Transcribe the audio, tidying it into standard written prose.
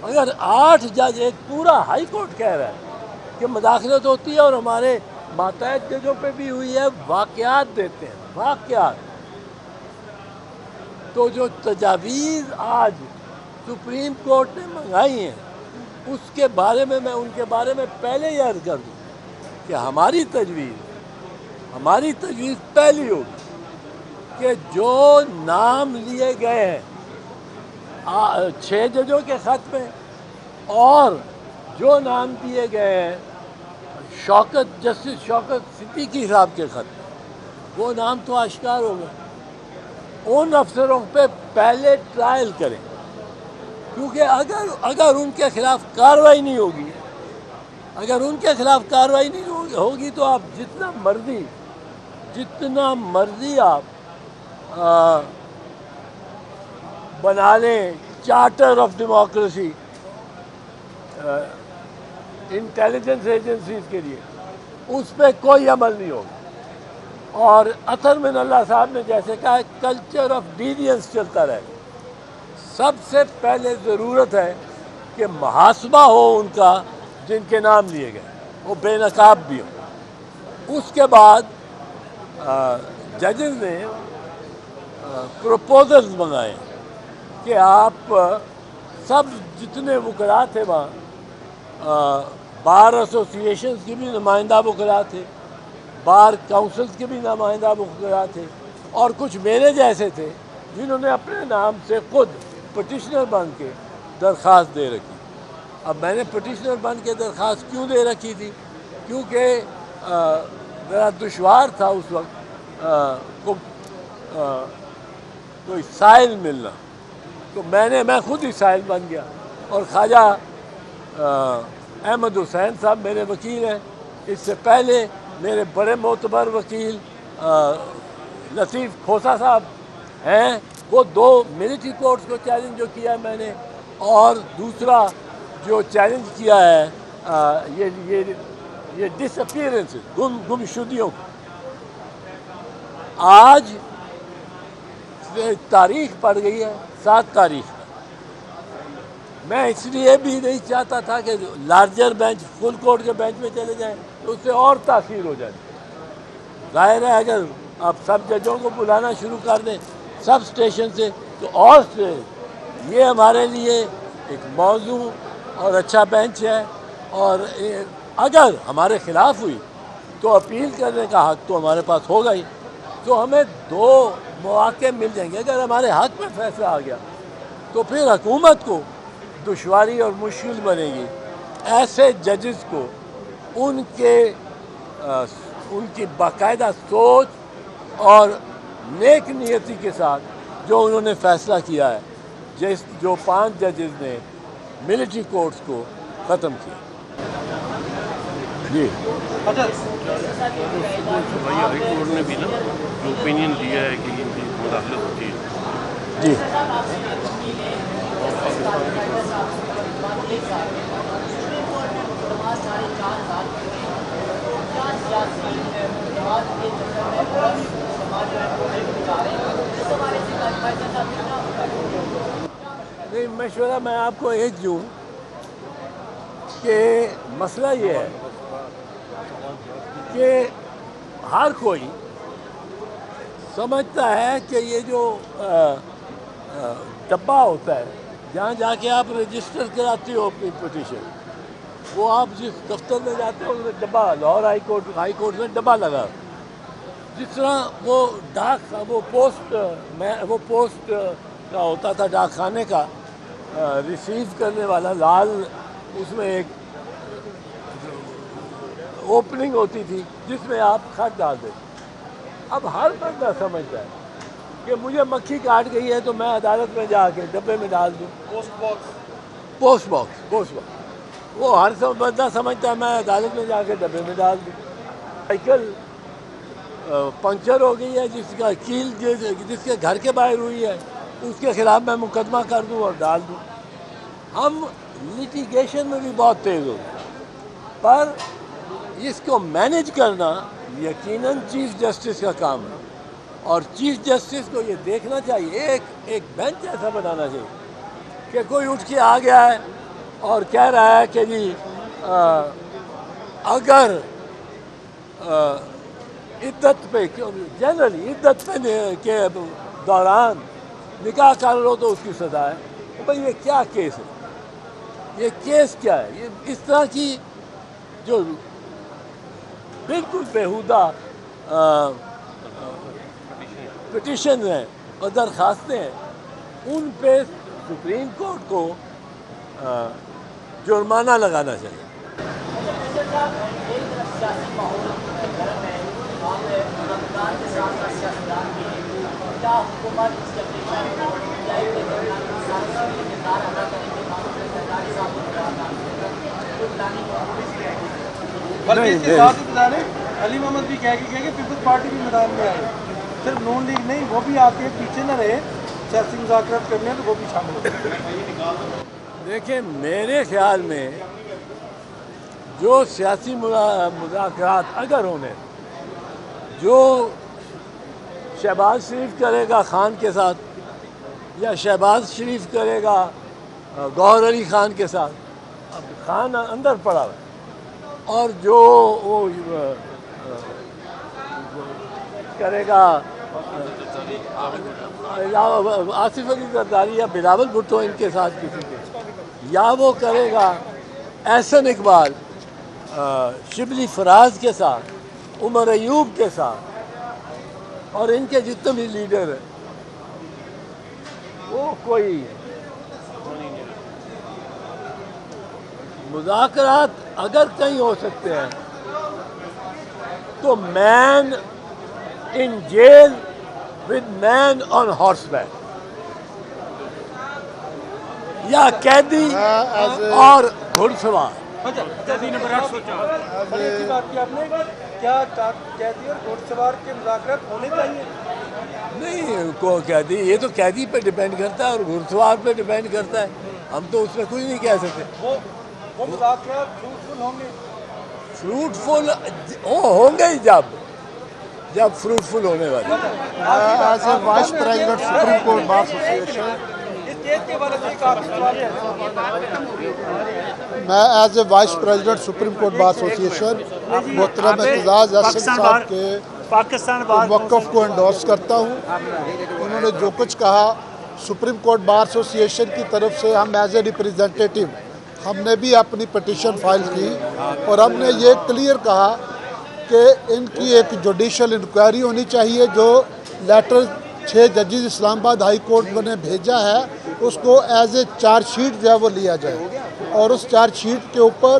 اگر 8 جج ایک پورا ہائی کورٹ کہہ رہا ہے کہ مداخلت ہوتی ہے اور ہمارے ماتحت ججوں پہ بھی ہوئی ہے، واقعات دیتے ہیں واقعات، تو جو تجاویز آج سپریم کورٹ نے منگائی ہیں اس کے بارے میں ان کے بارے میں پہلے ہی عرض کر دوں کہ ہماری تجویز پہلی ہوگی کہ جو نام لیے گئے ہیں 6 ججوں کے خط میں، اور جو نام دیے گئے ہیں جسٹس شوکت صدیقی صاحب کے خط میں، وہ نام تو آشکار ہو گئے، ان افسروں پہ پہلے ٹرائل کریں، کیونکہ اگر ان کے خلاف کارروائی نہیں ہوگی تو آپ جتنا مرضی آپ بنا لیں charter of democracy intelligence agencies کے لیے، اس پہ کوئی عمل نہیں ہوگا۔ اور اطہر من اللہ صاحب نے جیسے کہا کلچر آف ڈیوینس چلتا رہے گا۔ سب سے پہلے ضرورت ہے کہ محاسبہ ہو ان کا جن کے نام لیے گئے، وہ بے نقاب بھی ہوں۔ اس کے بعد ججز نے پروپوزلز منگائے کہ آپ سب جتنے وکلاء تھے وہاں، بار ایسوسیشنز کے بھی نمائندہ وکلاء تھے، بار کاؤنسلز کے بھی نمائندہ وکلاء تھے، اور کچھ میرے جیسے تھے جنہوں نے اپنے نام سے خود پٹیشنر بن کے درخواست دے رکھی۔ اب میں نے پٹیشنر بن کے درخواست کیوں دے رکھی تھی؟ کیونکہ ذرا دشوار تھا اس وقت کوئی سائل ملنا، تو میں خود ہی سائل بن گیا، اور خواجہ احمد حسین صاحب میرے وکیل ہیں۔ اس سے پہلے میرے بڑے معتبر وکیل لطیف کھوسا صاحب ہیں، وہ 2 ملٹری کورٹس کو چیلنج جو کیا ہے میں نے، اور دوسرا جو چیلنج کیا ہے یہ ڈس اپیئرنس گمشدگیوں کو۔ آج تاریخ پڑ گئی ہے 7 تاریخ، میں اس لیے بھی نہیں چاہتا تھا کہ لارجر بینچ فل کورٹ کے بینچ میں چلے جائیں تو اس سے اور تاثیر ہو جائے۔ ظاہر ہے اگر آپ سب ججوں کو بلانا شروع کر دیں سب اسٹیشن سے تو اور سے یہ ہمارے لیے ایک موضوع اور اچھا بینچ ہے، اور اگر ہمارے خلاف ہوئی تو اپیل کرنے کا حق تو ہمارے پاس ہوگا ہی، تو ہمیں 2 مواقع مل جائیں گے۔ اگر ہمارے حق میں فیصلہ آ گیا تو پھر حکومت کو دشواری اور مشکل بنے گی ایسے ججز کو ان کی باقاعدہ سوچ اور نیک نیتی کے ساتھ جو انہوں نے فیصلہ کیا ہے، جو 5 ججز نے ملٹری کورٹس کو ختم کیا۔ جی ہائی کورٹ نے بھی نا جو اوپینین دیا ہے کہ ان کی مداخلت ہوتی ہے، جی نہیں، مشورہ میں آپ کو ایک دوں کہ مسئلہ یہ ہے کہ ہر کوئی سمجھتا ہے کہ یہ جو ڈبہ ہوتا ہے جہاں جا کے آپ رجسٹر کراتے ہو اپنی پٹیشن، وہ آپ جس دفتر میں جاتے ہو اس میں ڈبہ، لاہور ہائی کورٹ میں ڈبہ لگا، جس طرح وہ پوسٹ کا ہوتا تھا ڈاک خانے کا ریسیو کرنے والا لال، اس میں ایک اوپننگ ہوتی تھی جس میں آپ خط ڈال دیتے۔ اب ہر بندہ سمجھتا ہے کہ مجھے مکھی کاٹ گئی ہے تو میں عدالت میں جا کے ڈبے میں ڈال دوں، پوسٹ باکس وہ ہر بندہ سمجھتا ہے میں عدالت میں جا کے ڈبے میں ڈال دوں۔ سائیکل پنکچر ہو گئی ہے جس کا کیل جس کے گھر کے باہر ہوئی ہے اس کے خلاف میں مقدمہ کر دوں اور ڈال دوں۔ ہم لیٹیگیشن میں بھی بہت تیز ہو گئے، پر اس کو مینیج کرنا یقیناً چیف جسٹس کا کام ہے، اور چیف جسٹس کو یہ دیکھنا چاہیے، ایک بینچ ایسا بنانا چاہیے کہ کوئی اٹھ کے آ گیا ہے اور کہہ رہا ہے کہ جی اگر عدت پہ جنرلی عدت پہ کے دوران نکاح کر لو تو اس کی سزا ہے. بھائی یہ کیا کیس ہے؟ یہ کیس کیا ہے؟ یہ اس طرح کی جو بالکل بیہودہ پٹیشن ہیں اور درخواستیں ہیں ان پہ سپریم کورٹ کو جرمانہ لگانا چاہیے. بلکہ اس کے ساتھ ہی علی محمد بھی کہہ کہ پیپلز پارٹی بھی میدان میں آئے, صرف نون لیگ نہیں وہ بھی آ کے پیچھے نہ رہے, سیاسی مذاکرات کرنے تو وہ بھی شامل ہو. دیکھیں میرے خیال میں جو سیاسی مذاکرات اگر ہونے جو شہباز شریف کرے گا خان کے ساتھ یا شہباز شریف کرے گا گوہر علی خان کے ساتھ, اب خان اندر پڑا ہوا ہے, اور جو وہ کرے گا آصف علی زرداری یا بلاول بھٹو ان کے ساتھ کسی کے, یا وہ کرے گا احسن اقبال شبلی فراز کے ساتھ, عمر ایوب کے ساتھ, اور ان کے جتنے بھی لیڈر ہیں وہ کوئی مذاکرات اگر کہیں ہو سکتے ہیں تو man in jail with man on horseback, یا قیدی اور گھڑ سوار. بات کی آپ نے کیا قیدی اور گھڑ سوار کے مذاکرات ہونے چاہیے؟ نہیں قیدی, یہ تو قیدی پہ ڈیپینڈ کرتا ہے اور گھڑ سوار پہ ڈیپینڈ کرتا ہے, ہم تو اس میں کچھ نہیں کہہ سکتے. وہ مذاکرات فروٹفل ہوں گے؟ فروٹفل ہوں گے جب فروٹفل ہونے والے. As a vice president supreme court bar association, میں as a vice president supreme court bar association محترم اعتزاز احسن صاحب کے موقف کو انڈورس کرتا ہوں. انہوں نے جو کچھ کہا سپریم کورٹ بار ایسوسیشن کی طرف سے ہم ایز اے ریپریزنٹیٹیو ہم نے بھی اپنی پٹیشن فائل کی اور ہم نے یہ کلیئر کہا کہ ان کی ایک جوڈیشل انکوائری ہونی چاہیے. جو لیٹر 6 ججز اسلام آباد ہائی کورٹ نے بھیجا ہے اس کو ایز اے چارج شیٹ جو ہے وہ لیا جائے, اور اس چارج شیٹ کے اوپر